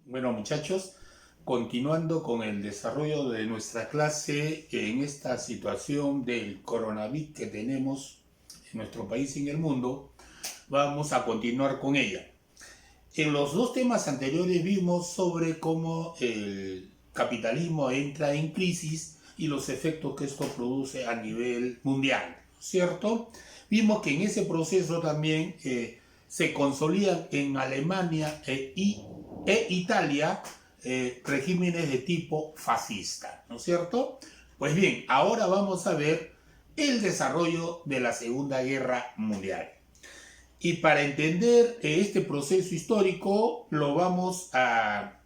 Bueno, muchachos, continuando con el desarrollo de nuestra clase en esta situación del coronavirus que tenemos en nuestro país y en el mundo, vamos a continuar con ella. En los dos temas anteriores vimos sobre cómo el capitalismo entra en crisis y los efectos que esto produce a nivel mundial, ¿cierto? Vimos que en ese proceso también se consolidan en Alemania e Italia regímenes de tipo fascista, ¿no es cierto? Pues bien, ahora vamos a ver el desarrollo de la Segunda Guerra Mundial. Y para entender este proceso histórico lo vamos a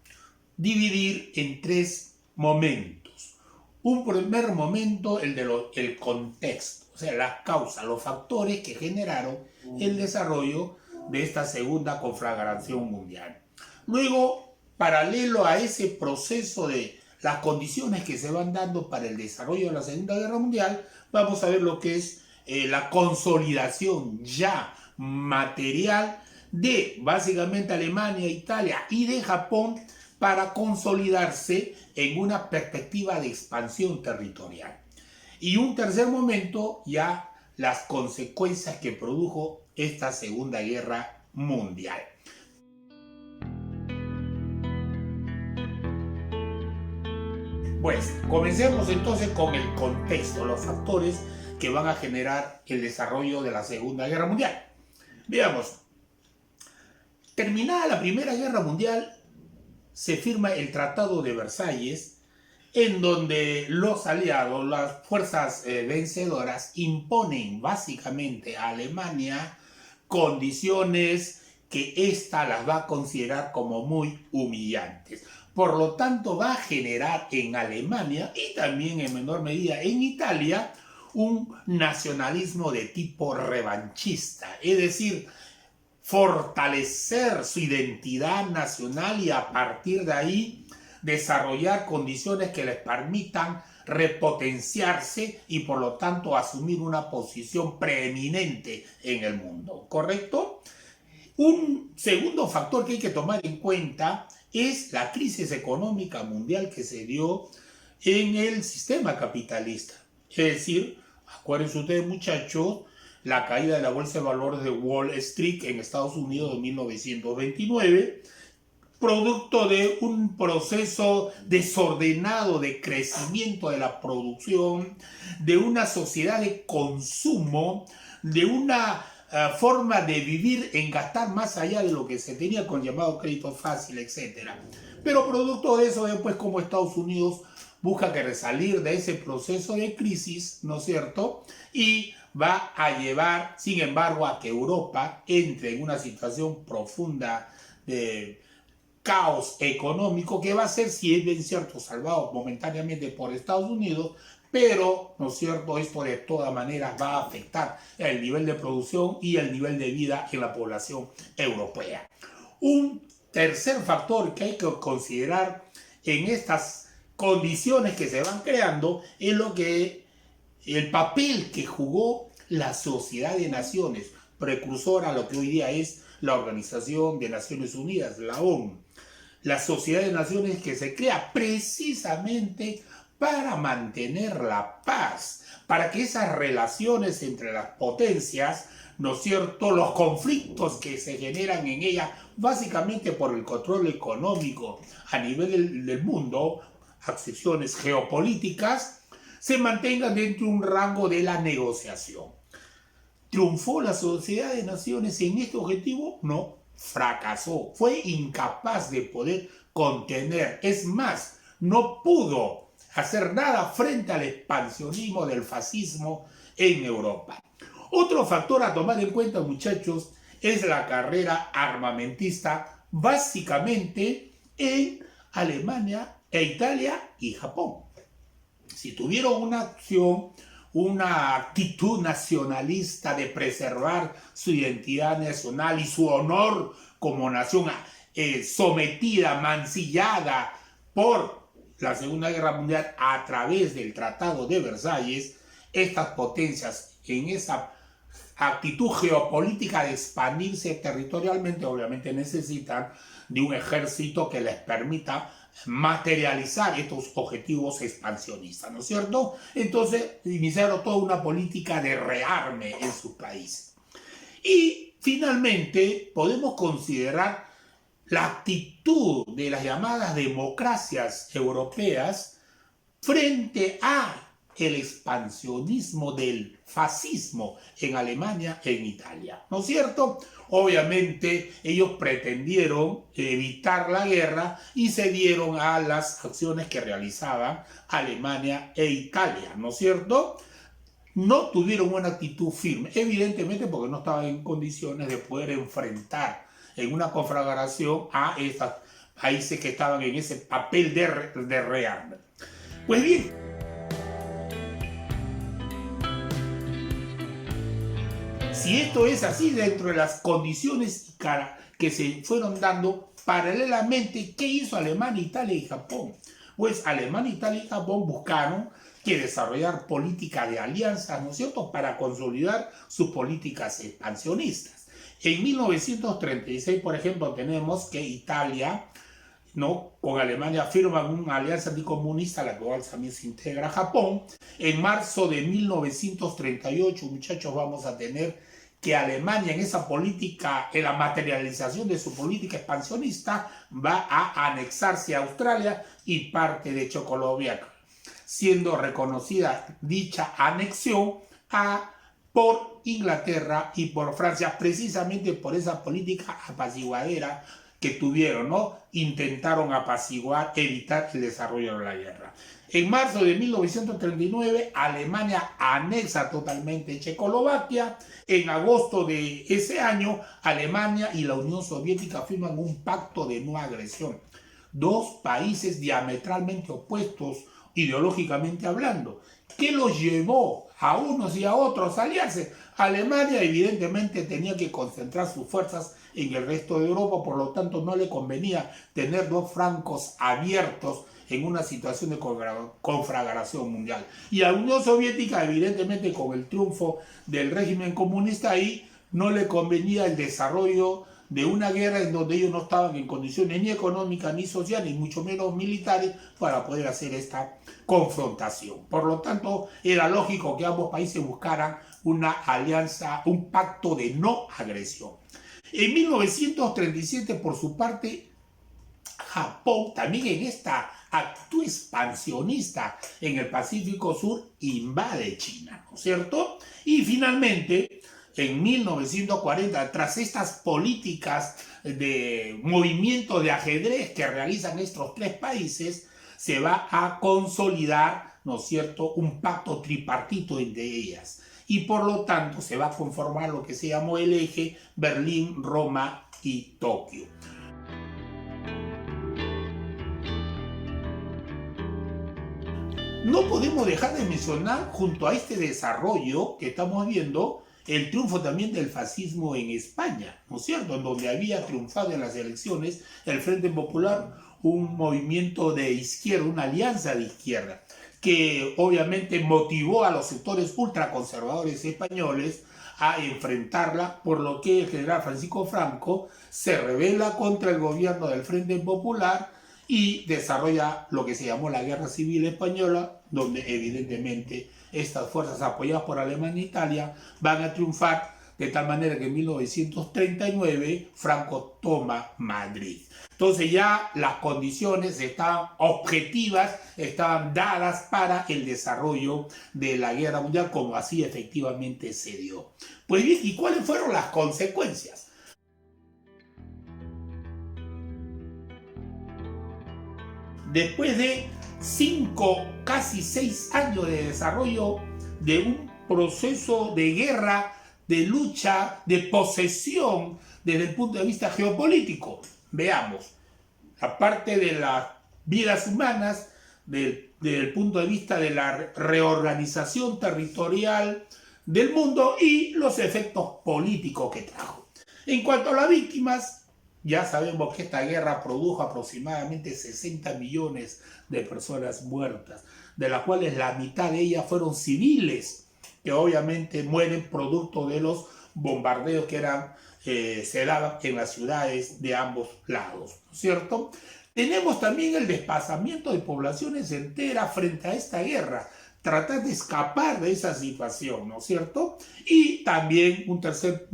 dividir en tres momentos. Un primer momento, el contexto, o sea, las causas, los factores que generaron el desarrollo de esta segunda conflagración mundial. Luego, paralelo a ese proceso de las condiciones que se van dando para el desarrollo de la Segunda Guerra Mundial, vamos a ver lo que es la consolidación ya material de básicamente Alemania, Italia y de Japón para consolidarse en una perspectiva de expansión territorial. Y un tercer momento, ya las consecuencias que produjo esta Segunda Guerra Mundial. Pues comencemos entonces con el contexto, los factores que van a generar el desarrollo de la Segunda Guerra Mundial. Veamos, terminada la Primera Guerra Mundial, se firma el Tratado de Versalles, en donde los aliados, las fuerzas vencedoras, imponen básicamente a Alemania condiciones que ésta las va a considerar como muy humillantes. Por lo tanto, va a generar en Alemania y también en menor medida en Italia un nacionalismo de tipo revanchista, es decir, fortalecer su identidad nacional y a partir de ahí desarrollar condiciones que les permitan repotenciarse y por lo tanto asumir una posición preeminente en el mundo, ¿correcto? Un segundo factor que hay que tomar en cuenta es la crisis económica mundial que se dio en el sistema capitalista. Es decir, acuérdense ustedes, muchachos, la caída de la bolsa de valores de Wall Street en Estados Unidos en 1929, producto de un proceso desordenado de crecimiento de la producción, de una sociedad de consumo, de una forma de vivir en gastar más allá de lo que se tenía con llamado crédito fácil, etc. Pero producto de eso, después como Estados Unidos busca que salir de ese proceso de crisis, ¿no es cierto? Y va a llevar, sin embargo, a que Europa entre en una situación profunda de caos económico que va a ser, si es bien cierto, salvado momentáneamente por Estados Unidos, pero, ¿no es cierto?, esto de todas maneras va a afectar el nivel de producción y el nivel de vida en la población europea. Un tercer factor que hay que considerar en estas condiciones que se van creando es lo que el papel que jugó la Sociedad de Naciones, precursora a lo que hoy día es la Organización de Naciones Unidas, la ONU. La Sociedad de Naciones que se crea precisamente para mantener la paz, para que esas relaciones entre las potencias, ¿no es cierto?, los conflictos que se generan en ella, básicamente por el control económico a nivel del mundo, acciones geopolíticas, se mantengan dentro de un rango de la negociación. ¿Triunfó la Sociedad de Naciones en este objetivo? No, fracasó, fue incapaz de poder contener, es más, no pudo hacer nada frente al expansionismo del fascismo en Europa. Otro factor a tomar en cuenta, muchachos, es la carrera armamentista, básicamente en Alemania e Italia y Japón. Si tuvieron una acción, una actitud nacionalista de preservar su identidad nacional y su honor como nación sometida, mancillada por la Segunda Guerra Mundial a través del Tratado de Versalles, estas potencias en esa actitud geopolítica de expandirse territorialmente, obviamente necesitan de un ejército que les permita materializar estos objetivos expansionistas, ¿no es cierto? Entonces iniciaron toda una política de rearme en sus países. Y finalmente podemos considerar la actitud de las llamadas democracias europeas frente a el expansionismo del fascismo en Alemania e en Italia, ¿no es cierto? Obviamente ellos pretendieron evitar la guerra y se dieron a las acciones que realizaban Alemania e Italia, ¿no es cierto? No tuvieron una actitud firme, evidentemente porque no estaban en condiciones de poder enfrentar en una conflagración a estos países que estaban en ese papel de rearme. Pues bien, si esto es así dentro de las condiciones que se fueron dando paralelamente, ¿qué hizo Alemania, Italia y Japón? Pues Alemania, Italia y Japón buscaron que desarrollar políticas de alianzas, ¿no es cierto?, para consolidar sus políticas expansionistas. En 1936, por ejemplo, tenemos que Italia, ¿no?, con Alemania firman una alianza anticomunista a la cual también se integra Japón. En marzo de 1938, muchachos, vamos a tener que Alemania en esa política, en la materialización de su política expansionista, va a anexarse a Australia y parte de Checoslovaquia, siendo reconocida dicha anexión por Inglaterra y por Francia, precisamente por esa política apaciguadera que tuvieron, ¿no? Intentaron apaciguar, evitar el desarrollo de la guerra. En marzo de 1939, Alemania anexa totalmente Checoslovaquia. En agosto de ese año, Alemania y la Unión Soviética firman un pacto de no agresión. Dos países diametralmente opuestos ideológicamente hablando. ¿Qué los llevó a unos y a otros a aliarse? Alemania evidentemente tenía que concentrar sus fuerzas en el resto de Europa, por lo tanto no le convenía tener dos francos abiertos en una situación de conflagración mundial. Y a la Unión Soviética, evidentemente con el triunfo del régimen comunista ahí, no le convenía el desarrollo de una guerra en donde ellos no estaban en condiciones ni económicas, ni sociales, ni mucho menos militares para poder hacer esta confrontación. Por lo tanto, era lógico que ambos países buscaran una alianza, un pacto de no agresión. En 1937, por su parte, Japón, también en esta actitud expansionista en el Pacífico Sur, invade China, ¿no es cierto? Y finalmente, en 1940, tras estas políticas de movimiento de ajedrez que realizan estos tres países, se va a consolidar, ¿no es cierto?, un pacto tripartito entre ellas. Y por lo tanto se va a conformar lo que se llamó el eje Berlín, Roma y Tokio. No podemos dejar de mencionar, junto a este desarrollo que estamos viendo, el triunfo también del fascismo en España, ¿no es cierto?, en donde había triunfado en las elecciones el Frente Popular, un movimiento de izquierda, una alianza de izquierda, que obviamente motivó a los sectores ultraconservadores españoles a enfrentarla, por lo que el general Francisco Franco se rebela contra el gobierno del Frente Popular y desarrolla lo que se llamó la Guerra Civil Española, donde evidentemente estas fuerzas apoyadas por Alemania e Italia van a triunfar, de tal manera que en 1939 Franco toma Madrid. Entonces ya las condiciones estaban objetivas, estaban dadas para el desarrollo de la guerra mundial, como así efectivamente se dio. Pues bien, ¿y cuáles fueron las consecuencias? Después de 5, casi 6 años de desarrollo de un proceso de guerra, de lucha, de posesión desde el punto de vista geopolítico. Veamos, aparte de las vidas humanas, desde el punto de vista de la reorganización territorial del mundo y los efectos políticos que trajo. En cuanto a las víctimas, ya sabemos que esta guerra produjo aproximadamente 60 millones de personas muertas, de las cuales la mitad de ellas fueron civiles, que obviamente mueren producto de los bombardeos que se daban en las ciudades de ambos lados, ¿no es cierto? Tenemos también el desplazamiento de poblaciones enteras frente a esta guerra, tratar de escapar de esa situación, ¿no es cierto? Y también un tercer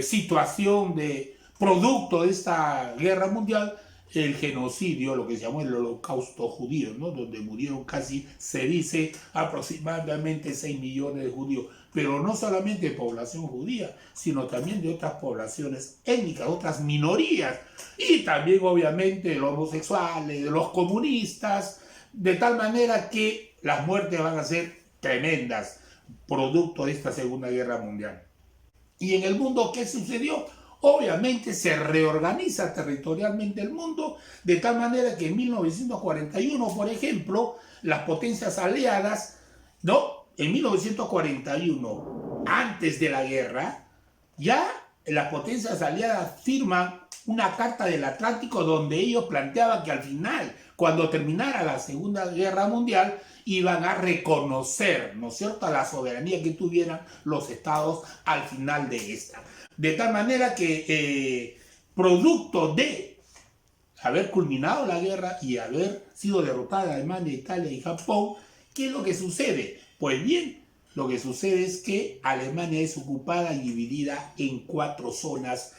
situación de producto de esta guerra mundial, el genocidio, lo que se llamó el holocausto judío, ¿no? Donde murieron casi, se dice, aproximadamente 6 millones de judíos, pero no solamente de población judía, sino también de otras poblaciones étnicas, otras minorías, y también obviamente de los homosexuales, de los comunistas, de tal manera que las muertes van a ser tremendas, producto de esta Segunda Guerra Mundial. ¿Y en el mundo qué sucedió? Obviamente se reorganiza territorialmente el mundo, de tal manera que en 1941, por ejemplo, las potencias aliadas, ¿no? En 1941, antes de la guerra, ya las potencias aliadas firman una carta del Atlántico donde ellos planteaban que al final, cuando terminara la Segunda Guerra Mundial, iban a reconocer, ¿no es cierto?, la soberanía que tuvieran los estados al final de esta. De tal manera que producto de haber culminado la guerra y haber sido derrotada Alemania, Italia y Japón, ¿qué es lo que sucede? Pues bien, lo que sucede es que Alemania es ocupada y dividida en 4 zonas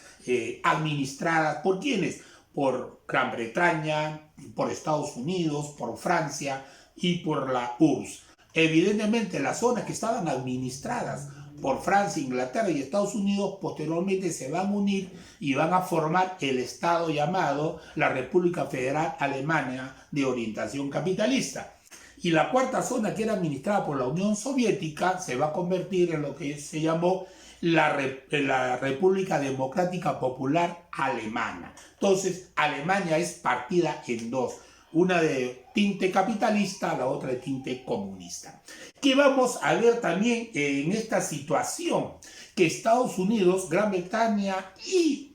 administradas ¿por quiénes? Por Gran Bretaña, por Estados Unidos, por Francia y por la URSS. Evidentemente, las zonas que estaban administradas por Francia, Inglaterra y Estados Unidos posteriormente se van a unir y van a formar el Estado llamado la República Federal Alemana de orientación capitalista. Y la cuarta zona, que era administrada por la Unión Soviética, se va a convertir en lo que se llamó la República Democrática Popular Alemana. Entonces, Alemania es partida en dos, una de tinte capitalista, la otra de tinte comunista. ¿Qué vamos a ver también en esta situación? Que Estados Unidos, Gran Bretaña y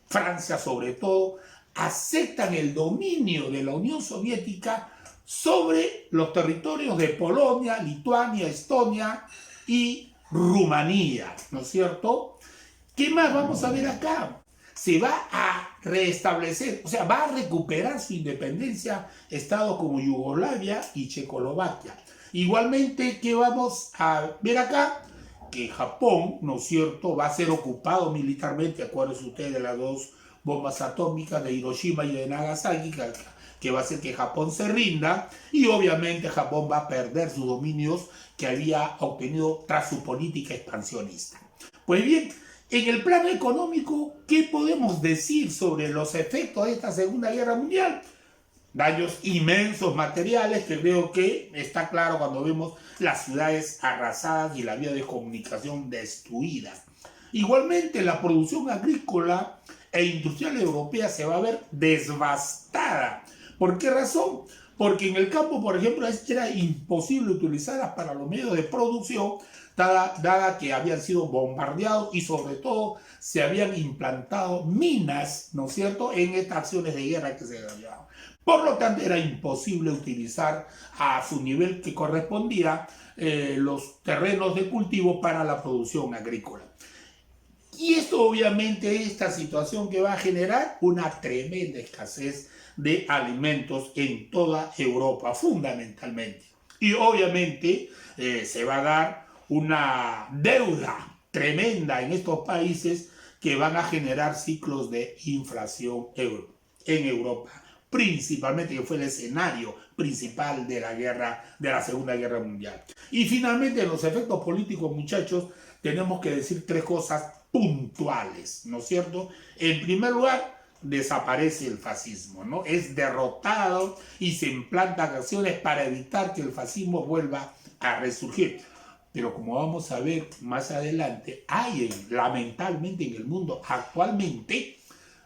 Francia sobre todo, aceptan el dominio de la Unión Soviética sobre los territorios de Polonia, Lituania, Estonia y Rumanía, ¿no es cierto? ¿Qué más vamos a ver acá? Se va a restablecer, o sea, va a recuperar su independencia estados como Yugoslavia y Checoslovaquia. Igualmente, ¿qué vamos a ver acá? Que Japón, ¿no es cierto?, va a ser ocupado militarmente, acuérdense ustedes de las 2 bombas atómicas de Hiroshima y de Nagasaki, que va a hacer que Japón se rinda, y obviamente Japón va a perder sus dominios que había obtenido tras su política expansionista. Pues bien, en el plano económico, ¿qué podemos decir sobre los efectos de esta Segunda Guerra Mundial? Daños inmensos materiales, que creo que está claro cuando vemos las ciudades arrasadas y la vía de comunicación destruidas. Igualmente, la producción agrícola e industrial europea se va a ver devastada. ¿Por qué razón? Porque en el campo, por ejemplo, era imposible utilizarlas para los medios de producción, dada que habían sido bombardeados y sobre todo se habían implantado minas, ¿no es cierto?, en estas acciones de guerra que se llevaban. Por lo tanto, era imposible utilizar a su nivel que correspondía los terrenos de cultivo para la producción agrícola. Y esto obviamente, esta situación que va a generar una tremenda escasez de alimentos en toda Europa, fundamentalmente. Y obviamente se va a dar una deuda tremenda en estos países que van a generar ciclos de inflación en Europa, principalmente, que fue el escenario principal de la Segunda Guerra Mundial. Y finalmente, en los efectos políticos, muchachos, tenemos que decir 3 cosas puntuales, ¿no es cierto? En primer lugar, desaparece el fascismo, ¿no? Es derrotado y se implantan acciones para evitar que el fascismo vuelva a resurgir. Pero como vamos a ver más adelante, hay lamentablemente en el mundo actualmente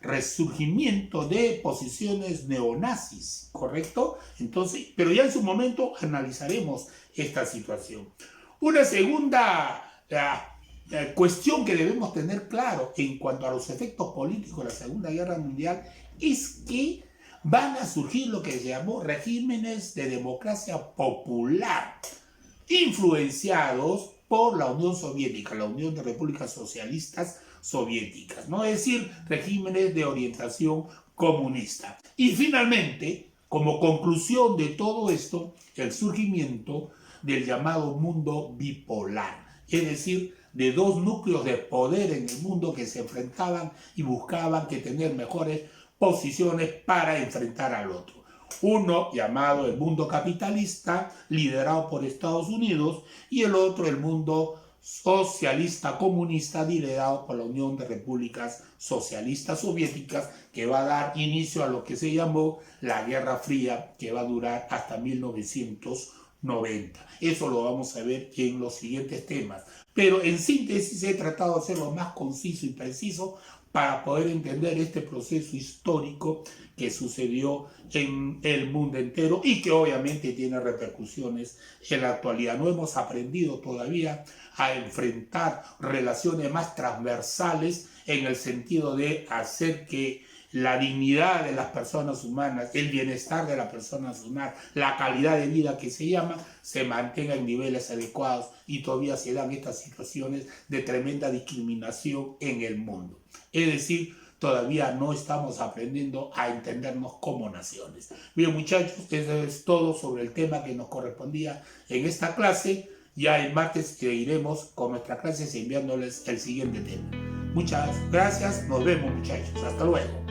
resurgimiento de posiciones neonazis, ¿correcto? Entonces, pero ya en su momento analizaremos esta situación. Una segunda cuestión que debemos tener claro en cuanto a los efectos políticos de la Segunda Guerra Mundial es que van a surgir lo que se llamó regímenes de democracia popular. influenciados por la Unión Soviética, la Unión de Repúblicas Socialistas Soviéticas, ¿no? Es decir, regímenes de orientación comunista. Y finalmente, como conclusión de todo esto, el surgimiento del llamado mundo bipolar, es decir, de dos núcleos de poder en el mundo que se enfrentaban y buscaban que tener mejores posiciones para enfrentar al otro. Uno llamado el mundo capitalista, liderado por Estados Unidos, y el otro el mundo socialista comunista, liderado por la Unión de Repúblicas Socialistas Soviéticas, que va a dar inicio a lo que se llamó la Guerra Fría, que va a durar hasta 1990. Eso lo vamos a ver en los siguientes temas. Pero en síntesis he tratado de hacerlo más conciso y preciso para poder entender este proceso histórico que sucedió en el mundo entero y que obviamente tiene repercusiones en la actualidad. No hemos aprendido todavía a enfrentar relaciones más transversales en el sentido de hacer que la dignidad de las personas humanas, el bienestar de las personas humanas, la calidad de vida que se llama, se mantenga en niveles adecuados, y todavía se dan estas situaciones de tremenda discriminación en el mundo. Es decir, todavía no estamos aprendiendo a entendernos como naciones. Bien, muchachos, eso es todo sobre el tema que nos correspondía en esta clase. Ya el martes seguiremos con nuestras clases enviándoles el siguiente tema. Muchas gracias, nos vemos, muchachos, hasta luego.